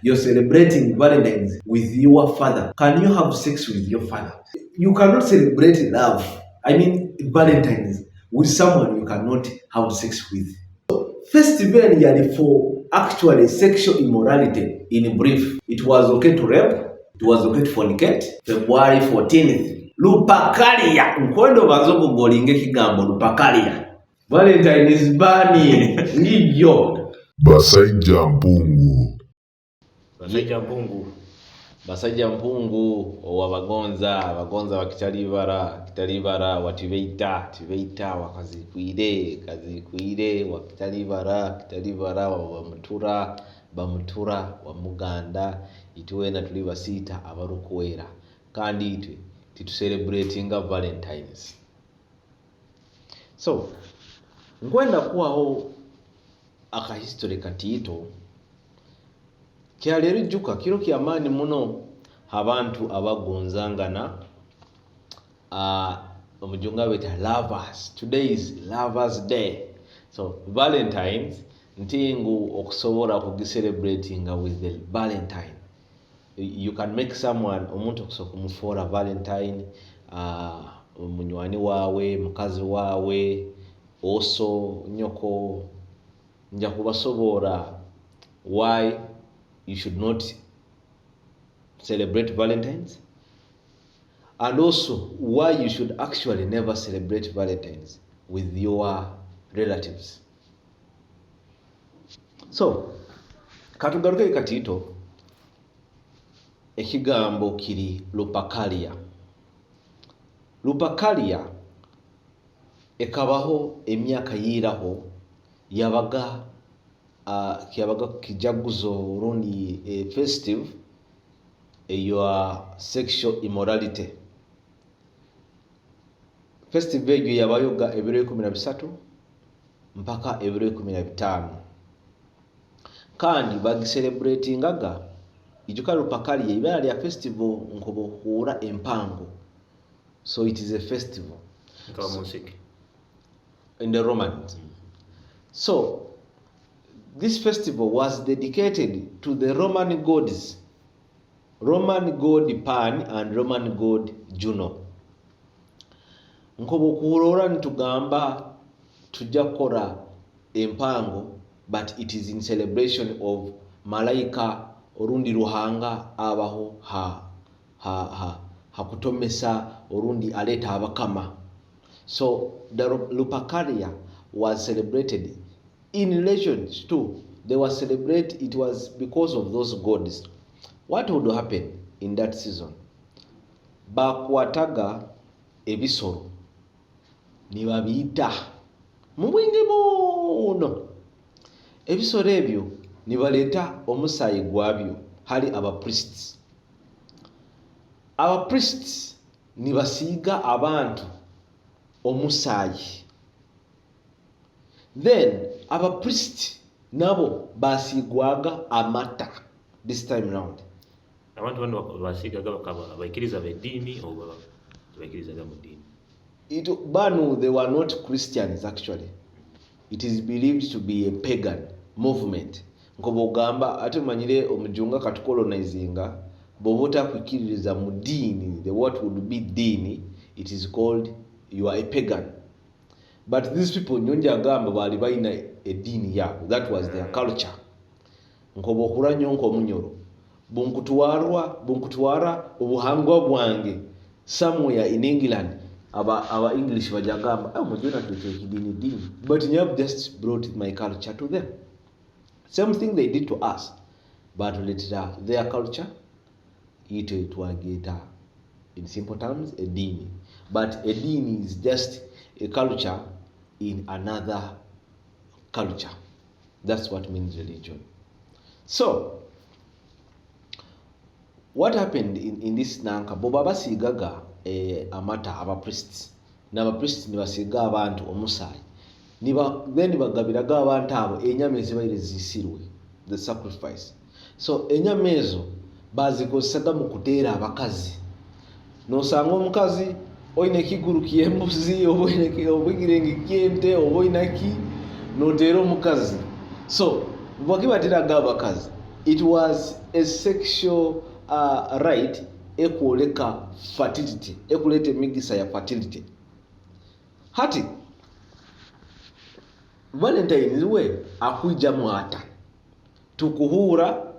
You're celebrating Valentine's with your father. Can you have sex with your father? You cannot celebrate love. I mean, Valentine's with someone you cannot have sex with. Festival year for actually sexual immorality in brief. It was okay to rape, it was okay to fornicate. February 14th. Lupakalia. Mkondo bazogo golinge kigambo Lupakalia. Valentine is burning. Ngibyo. Basaija-Mpungu. Basaija-Mpungu abagonza wakitalibara watibeita wakazikwire wakitalibara bamutura wamuganda ituwena tuli basita abarukwera kandi itwe titucelebratinga Valentines. So nkwenda kuwaho akahistory katito kyalero jjuka kiro kyamaani muno abantu abagonzangana omujunga beta lovers. Today is lovers day, so Valentines ntingu okusobola kugiselebratinga with the Valentine. You can make someone omuntu okusobola kumufora Valentine, munywani wawe, mukazi wawe, oso, nyoko, nja kubasobora why you should not celebrate Valentines, and also why you should actually never celebrate Valentines with your relatives. So katugaruke katito ekigambo kiri Lupakalia ekabaho emyaka yiraho yabaga kijaguzo rundi festive your sexual immorality. Festive egyo yabayoga ebiro 13 mpaka ebiro 15 kandi bagiselebratingaga ijuka Lupakalia ibara lya festival nkobo hura empango. So it is a festival in the Romans. So this festival was dedicated to the Roman gods, Roman god Pan and Roman god Juno. Nkobo kuhulora ntugamba tujakora empango, but it is in celebration of malaika orundi ruhanga abaho hakutomesa orundi aleta abakama. So the Lupakalia was celebrated in relations to, they were celebrated, it was because of those gods. What would happen in that season? Bakwataga ebisoro nibabiyita mubwingi muno. Ebisoro ebyo nibaleta omusayi gwabyo hali abapriests. Abapriests nibasiiga abantu omusayi. Then abapriests nabo basigwaga amata this time round. Abantu bano basigaga abaikiriza bedini oba abaikiriza mu dini. Banu, they were not Christians actually. It is believed to be a pagan movement. Nkobogamba ate manyire omujunga katukolonizinga bobota kwikiriza mu dini, the what would be dini, it is called you are a pagan. But these people nyonja gamba bali baina edini yabo. That was their culture. Nkobo kura nyonko munyoro. Bunkutwara obuhangwa bwange somewhere in England. Our English bajagamba mujona dini. But you have just brought my culture to them. Same thing they did to us. But later their culture it wageta in simple terms a dini. But a dini is just a culture in another culture. That's what means religion. So what happened in this nanka boba basigaga amata aba priests n'aba priests nibasiga abantu omusayi then bagabiraga abantu abo enyama ezibaire zisirwe, the sacrifice. So enyama ezo bazikosaga mu kuteera abakazi. Nosanga omukazi oyina ekiguru ky'embuzi oba obwigirenge ky'ente oba oyina ki noteera omukazi. So bwakibatiraga abakazi it was a sexual right ekwoleka fertility, ekuleta emigisa ya fertility. Hati Valentines we akuija mwata tukuhura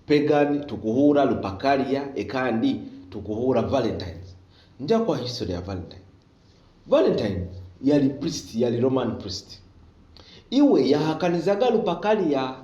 pagan, tukuhura lupakaria ekandi tukuhura Valentines. Nja kwa history ya Valentine. Valentine yali priest, yali Roman priest. Iwe yahakanizaga lupakaria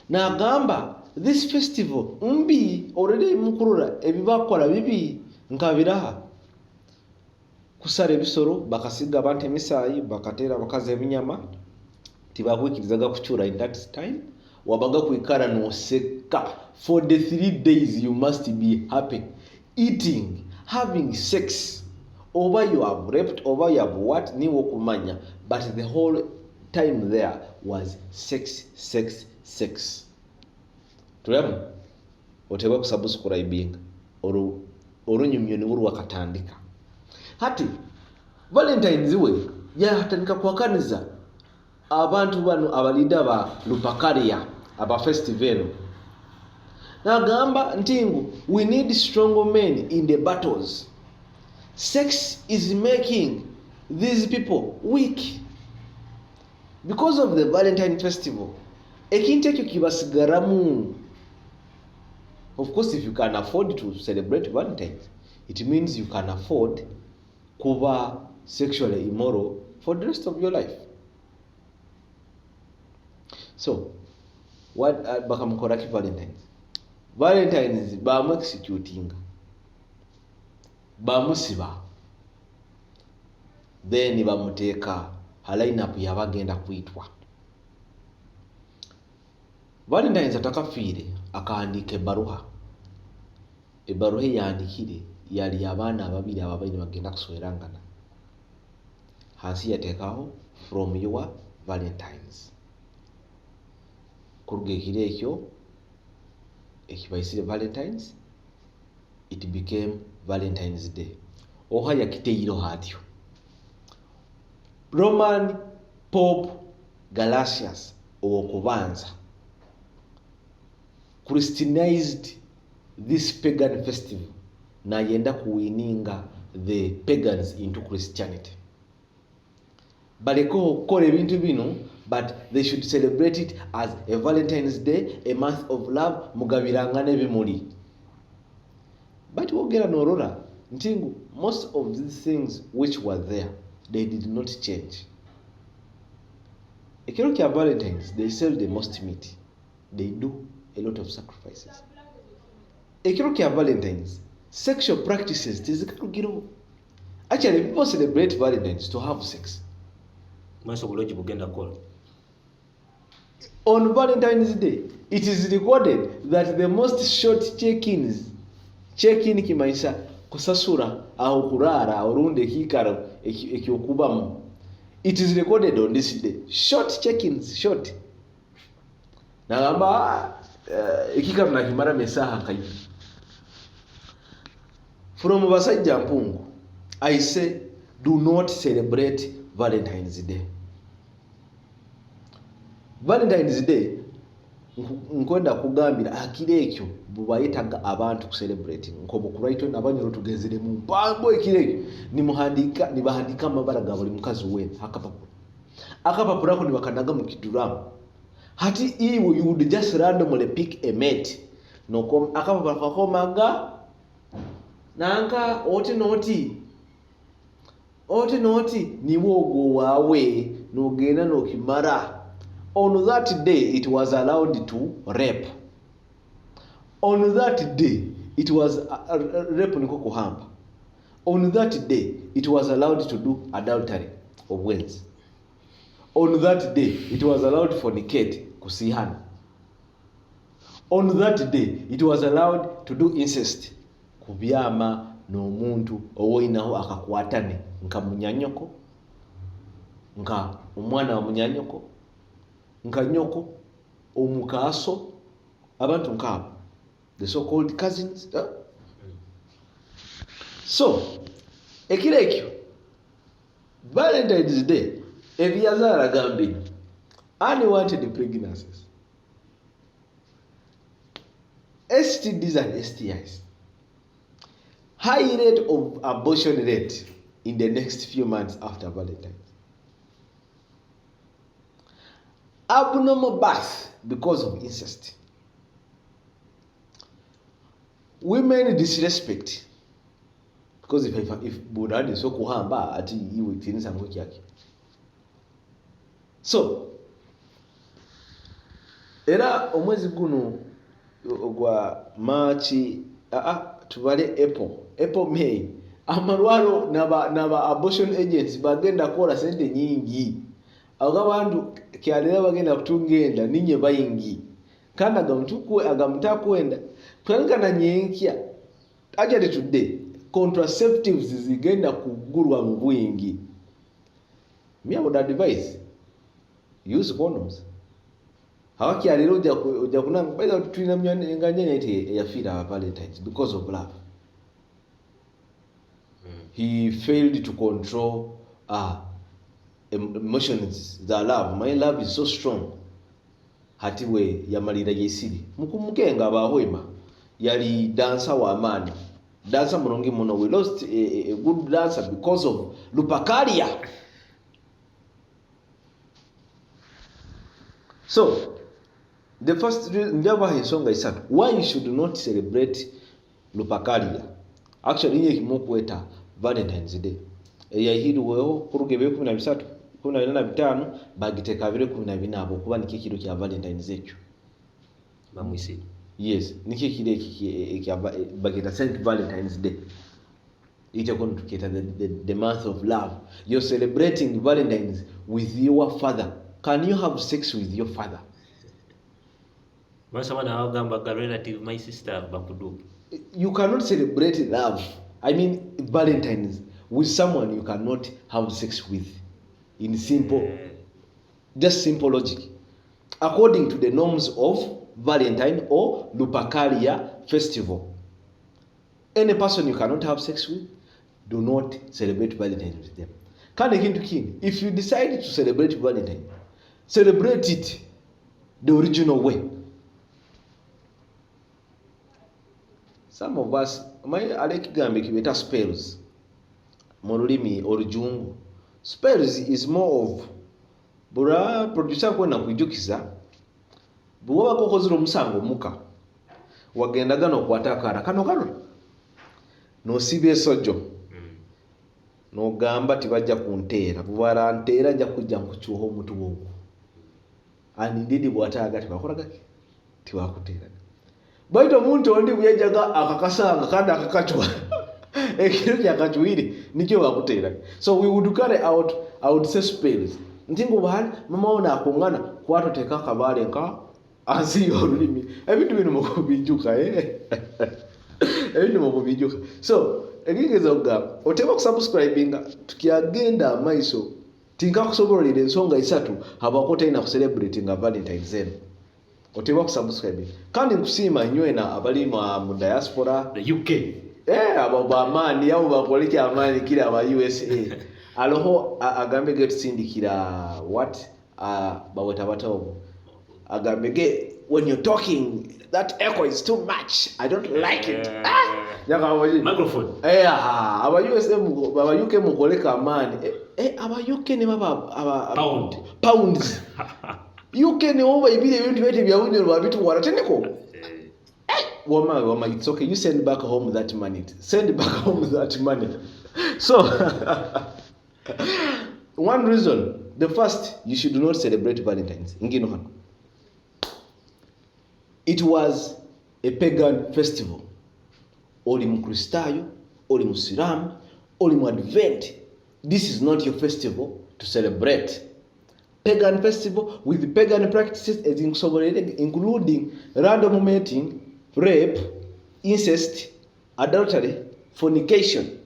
na agamba this festival mbi already mukurura ebibakola bibi nkabiraha kusala ebisoro bakasiga abantu emisayi bakatera bakaza ebinyama tibakwikirizaga kuchura in that time wabaga kwikara noseka for the 3 days you must be happy eating having sex over you have raped over you have what niwo kumanya but the whole time there was sex tulemu oteba kusubscribing olunyumyoni wuru wakatandika. Hati Valentines we yahatandika kwakaniza abantu bano abalida ba lupakaria aba festival nagamba ntingu we need strong men in the battles. Sex is making these people weak because of the Valentine festival. Ekintu ekyo kibasigaramu. Of course, if you can afford to celebrate Valentines, it means you can afford kuba sexually immoral for the rest of your life. So, what bakamukoraki Valentines? Valentines bamu executing, bamusiba, then bamuteka lineup yabagenda kuitwa. Valentines atakafiire akaandika ebaruha yandikire yali abaana ababiri ababaine bagenda kuswerangana hansi yatekaho from your Valentines kuruga ekiro ekyo ekibaisire Valentines it became Valentine's Day oha yakiteiro hatyo. Roman Pope Galasius owokubanza Christianized this pagan festival na yenda kuwininga the pagans into Christianity. Baleko kole bintu bino but they should celebrate it as a Valentine's Day, a month of love, mugabirangane bimuli. But wogera norora ntingu most of these things which were there they did not change. Ekiro kya Valentines they sell the most meat, they do a lot of sacrifices. Ekiro kya Valentines sexual practices tizikagiro. Actually people celebrate Valentines to have sex. On Valentine's Day it is recorded that the most short check-in kimaisha kusasura au kurara orunde kikaro ekyokubamu. It is recorded on this day. Short check-ins, short. Nagamba ekikaro nakimara mesaha kai. From Basaija-Mpungu, I say do not celebrate Valentine's Day. Valentine's Day nkwenda kugambira akire ekyo bubayitaga abantu ku celebrate nkobo kuraito nabanyoro tugezere mu mpambo ekire ni muhandika ni bahandika amabara ga buli mukazi wene akapapura ko nibakanaga mu kiduramu. Hati iwe you would just randomly pick a mate no kom akapapura kakomaga nanka oti noti ni wogo wawe no gena no kimara. On that day it was allowed to rape. On that day it was rape niko kuhamba. On that day it was allowed to do adultery of wells. On that day it was allowed to fornicate kusihana. On that day it was allowed to do incest kubyama n'omuntu owoinaho akakwatane nka munyanyoko nka omwana wa munyanyoko nka nyoko omukaaso abantu nkabo the so called cousins. So ekirekyo Valentine's Day ebyazara gambini unwanted pregnancies STDs and STIs. High rate of abortion rate in the next few months after Valentine's. Abnormal birth because of incest. Women disrespect because if budadi so kuhamba ati iwe tinisa ngoki yake. So era omwezi guno ogwa March tubale April May amalwalo naba abortion agents bagenda kola sente nyingi agabantu kyalera bagenda kutungenda ninye bayingi kandi agamuta kwenda twanikana nyenkya ajali today contraceptives zigenda kugurwa mu bwingi. Me I would advise use condoms. Hawakyalero ojja kunanga baida tulina nganye neti yafira Valentines because of love. He failed to control emotions, the love. My love is so strong. Hatiwe yamalira yesiri. Mukumukenga abahoima yali dancer wa amani. Dancer mulungi muno. We lost a good dancer because of Lupercalia. So the first njaba hensonga isatu why you should not celebrate Lupercalia. Actually nye kimokweta Valentine's Day. Yahiriweho kurugebe 13 15 bagiteka bire 14 abo kuba niki kiro kya Valentine's ekyo bamwisi. Yes, niki kire bagita Saint Valentine's Day. It's going to get the month of love. You're celebrating Valentine's with your father. Can you have sex with your father? Relative, my sister, you cannot celebrate love. I mean Valentine's with someone you cannot have sex with. In simple, just simple logic. According to the norms of Valentine or Lupercalia festival, any person you cannot have sex with, do not celebrate Valentine with them. If you decide to celebrate Valentine, celebrate it the original way. Some of us, my Alekigambe kibeta spells, Morulimi or Jungu. Spells is more of Bura producer kwena kujukiza. Buwa kokoziro musango muka. Wagenda gano kwatakara kano. No sibe sojo. No gamba tibajja kunteera. Bubara nteera ajja kujja nkuchuho mutu wogu. Anindidi bwataga tibakola gaki. Tibakuteera. Baito muntu ondi byejaga akakasanga kandi akakachwa. Ekiro kyakachuire nikyo bakuteera. So we would carry out, I would say spells. Ntingo bahali mama ona akongana kwatoteka kabale nka ansi olulimi. Ebintu bino mukubijuka ebintu mukubijuka. So egigeza nga oteba kusubscribinga tukiagenda maiso tinka kusobolera ensonga isatu abakote ina kucelebrating Valentine's Day. Oteba kusubscribing kandi nkusiima nywena abali mu diaspora the UK abo amani abo bakoleki amani kila aba USA aloho agambe getindikira what baweta batawo agambe ge when you're talking that echo is too much, I don't like it. Microphone. Aba USA aba UK mukoleka amani aba UK ne baba pounds UK ne oba ibile ebintu bete bya unyo babitu warateneko. Wama, it's okay. You send back home that money. Send back home that money. So, one reason, the first, you should not celebrate Valentine's. It was a pagan festival. Oli mukristayo, oli musilamu, oli muadvent. This is not your festival to celebrate. Pagan festival with pagan practices as including random mating, rape, incest, adultery, fornication.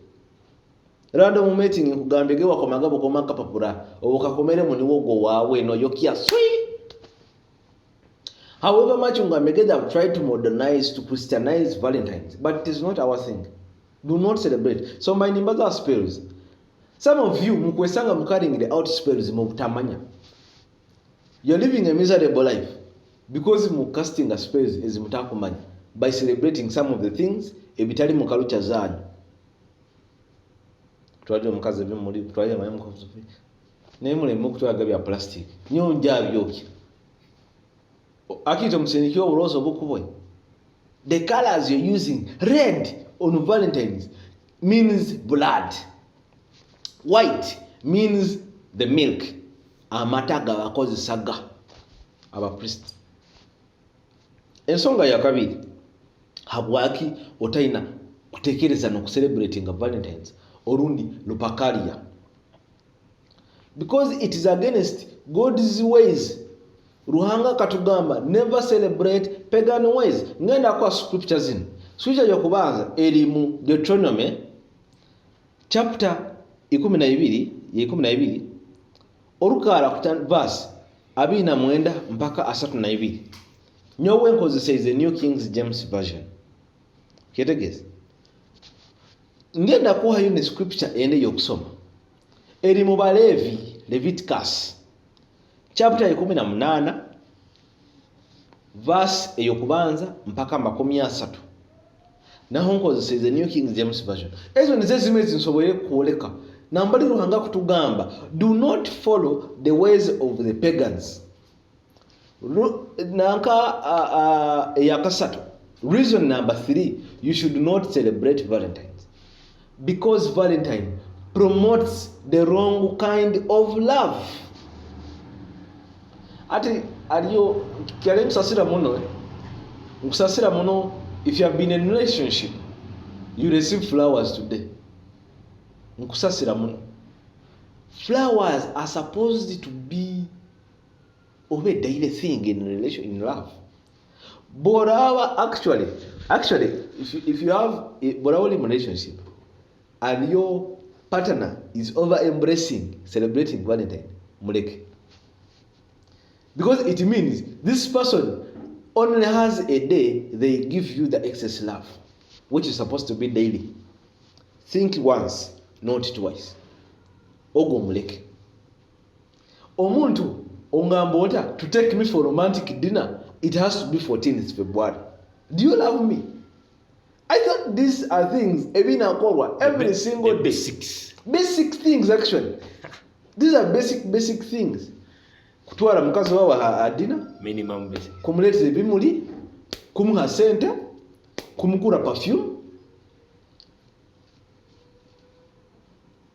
Random mating kugambegewa kwa magabo kwa makapapura obukakomere muni wogo wawe no yokia swi. However much Ungamegeda have tried to modernize, to Christianize Valentine's, but it is not our thing. Do not celebrate. So my neighbors are spells. Some of you mukwesanga mukaring the out spells mubutamanya. You're living a miserable life because mukasting a spells is mutakumanya. by celebrating some of the things ebitali mu culture zanyu. Twalira omukazi ebimuli, twalira mayimu kofufi. Naye mulemu okutwala bya plastic. Nyonja byokya. Akito musenikyo obulozo bukubwe. The colors you're using, red on Valentines means blood. White means the milk. Amata gabakozesaga aba priest. Ensonga ya kabiri, habwaki otaina kutekereza no celebrating Valentines orundi lupakalia. Because it is against God's ways. Ruhanga katugamba never celebrate pagan ways. Ngenda kwa scriptures in. Scripture yokubanza eri mu Deuteronomy chapter 12 orukala kutan verse 29 mpaka 32. Nyowe nkozesa is the New King James Version. Kitegeze. Ngenda kuha yune scripture ende yokusoma. Eri mu Balevi Leviticus chapter 18 verse eyokubanza mpaka 30. Naho nkozesa is the New King James Version. Ezo nize zimwe zinsobole kuoleka. Nambali Ruhanga kutugamba, do not follow the ways of the pagans. Nanka yakasatu. Reason number 3, you should not celebrate Valentines. Because Valentine promotes the wrong kind of love. Ati aliyo kyale kusasira muno. Kusasira muno, if you have been in a relationship, you receive flowers today. Nkusasira muno. Flowers are supposed to be a daily thing in love. Borawa actually if you have a Borawa relationship and your partner is over embracing celebrating Valentine, muleke. Because it means this person only has a day they give you the excess love, which is supposed to be daily. Think once, not twice. Ogo muleke. Omuntu ongambota to take me for romantic dinner, it has to be 14th February. Do you love me? I thought these are things every single day. Basic things actually. These are basic things. Kutwala mukazi wawa adina, minimum basic. Kumuletera ebimuli, kumuha sente, kumukura perfume.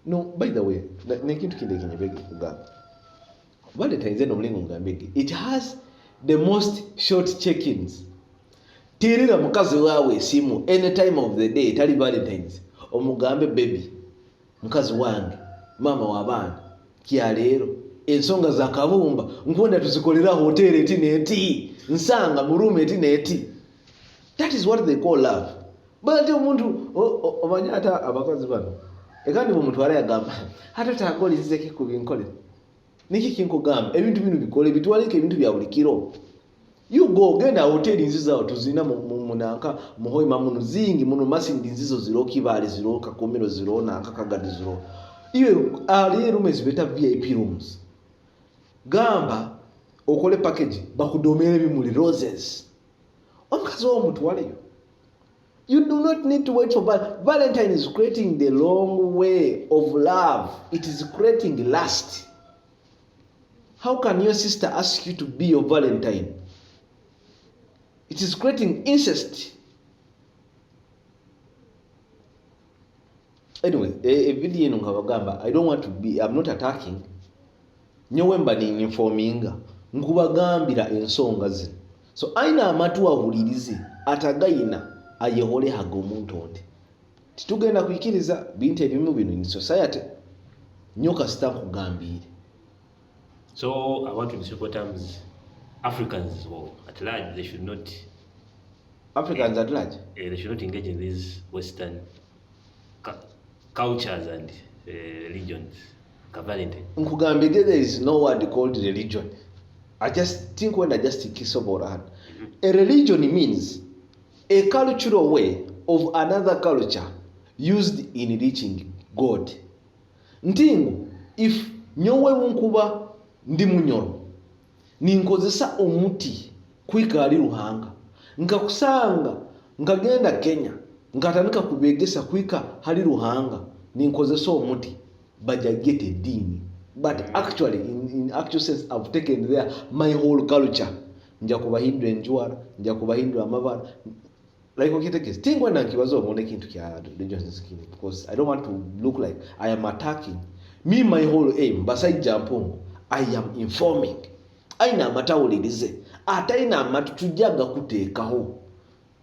No, by the way, nekintu kinde kinyebege kugamba. Valentines eno mulingo ngambege. It has the most short check-ins. Tirira mukazi wawe simu any time of the day tali Valentines. Omugambe baby, mukazi wange, mama wabana, kyalero, ensonga za kabumba, nkwenda tuzikolera hotel eti neti, nsanga mu room eti neti. That is what they call love. But omuntu omanyata abakazi bano. Ekandi omuntu arayagamba, hata tagolize kikubinkole. Niki kinkugamba, ebintu bino bikole bitwalike ebintu bya bulikiro. You go genda hotel nziza tuzina munanka muhoyi mamuno zingi muno masindi nzizo ziroki bali ziroka komero zirona akakagadi ziro. Iwe ali rooms beta VIP rooms. Gamba okole package bakudomere bimuli roses. Omukazi wo mutwale. You do not need to wait for Valentine is creating the long way of love. It is creating lust. How can your sister ask you to be your Valentine? It is creating incest. Anyway, a video in Nkabagamba, I don't want to be, I'm not attacking. Nyowe mbani informinga. Nkubagambira ensonga zino. So aina amatu ahulirize atagayina ayehole haga omuntu onde. Titugenda kuyikiriza bintu ebimu bino in society. Nyoka sitakugambire. So I want to simple terms, Africans as well at large, they should not. Africans at large? They should not engage in these Western cultures and religions. Valentine. Nkugambige, there is no word called religion. I just think when I just kiss over hand. A religion means a cultural way of another culture used in reaching God. Ntingu, if nyowe munkuba ndi munyoro ninkozesa omuti kwikali Ruhanga nkakusanga nkagenda Kenya nkatandika kubegesa kwika hali Ruhanga ninkozesa omuti bajagete eddiini, but actually in actual sense I've taken there my whole culture. Nja kubahindura enjwara, nja kubahindura amabara, like okitekesi tingwenda nkibazo omone ekintu kya religious skin, because I don't want to look like I am attacking. Me, my whole aim, Basaija-Mpungu, I am informing. Aina amatawulirize ate aina amatu tujjaga kuteekaho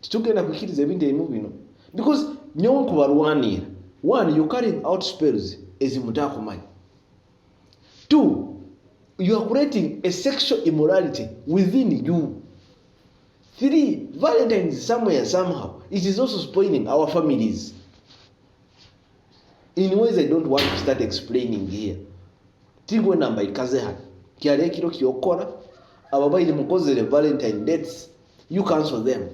titugenda kukiriza ebintu ebimu bino, because nyowe nkubalwanira. One, you carrying out spells ezimutakumanyi. Two, you are creating a sexual immorality within you. Three, Valentines somewhere somehow it is also spoiling our families in ways I don't want to start explaining here. Tigwe namba ikaze hano kyali ekiro kyokkola ababaire mukozere Valentine dates, you cancel them.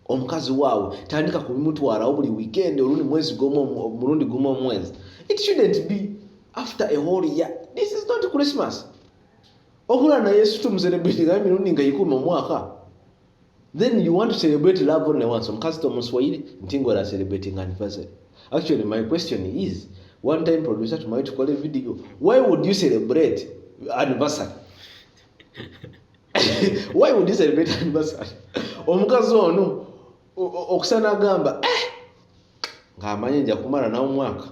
Omukazi waawe tandika kubimutwalawo buli weekend olundi mwezi gumu mulundi gumu omwezi. It shouldn't be after a whole year. This is not Christmas. Okula na Yesu tumcelebrating emirundi nga 10 omwaka. Then you want to celebrate love only once. Omukazi tomuswahili ntingo la celebrating anniversary. Actually my question is, one time producer to might call a video, why would you celebrate anniversary? Why would you celebrate anniversary? Omukazi ono okusana agamba ng'amanyi nja kumala nawe omwaka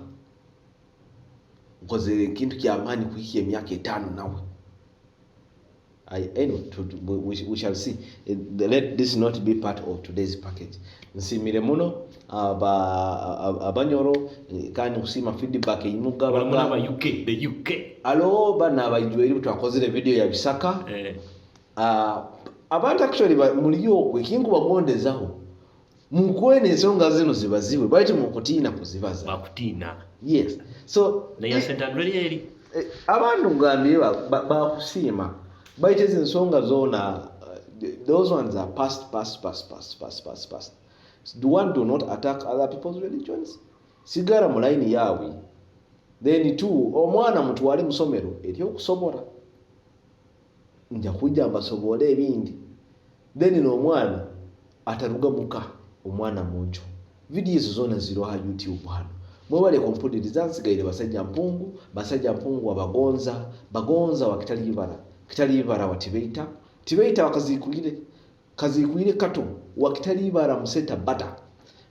nkozere ekintu ky'amaanyi kuhika emyaka 5 nawe. Anyway, we shall see. Let this not be part of today's package. Nsimire muno abanyoro kandi kusima feedback eyimugaba aba UK, the UK. Alo bana abayijweri twakozere video ya Bisaka. Abantu actually muliyo kwekingu bagondezaho mukwene ensonga zino zibazibwe baite mukutiina kuzibaza bakutiina. Yes, so naye senta really abantu ngambye bakusiima baite ensonga zona, those ones are past. Do not attack other people's religions. Sigara mu line yawe. Then two, omwana mutwale musomero eryokusobola. Nja kujja mbasobole ebindi. Then n'omwana ataruga muka omwana munju. Videos zona ziro ha YouTube hano. Mwebale kompuliriza nsigaire Basaija-Mpungu bagonza wakitaliibara tibeita wakazikulire kato wakitaliibara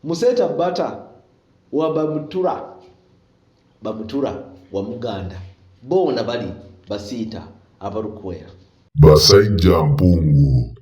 museta bata wa bamutura wa Muganda bona bali basiita abarukwera. Basaija-Mpungu.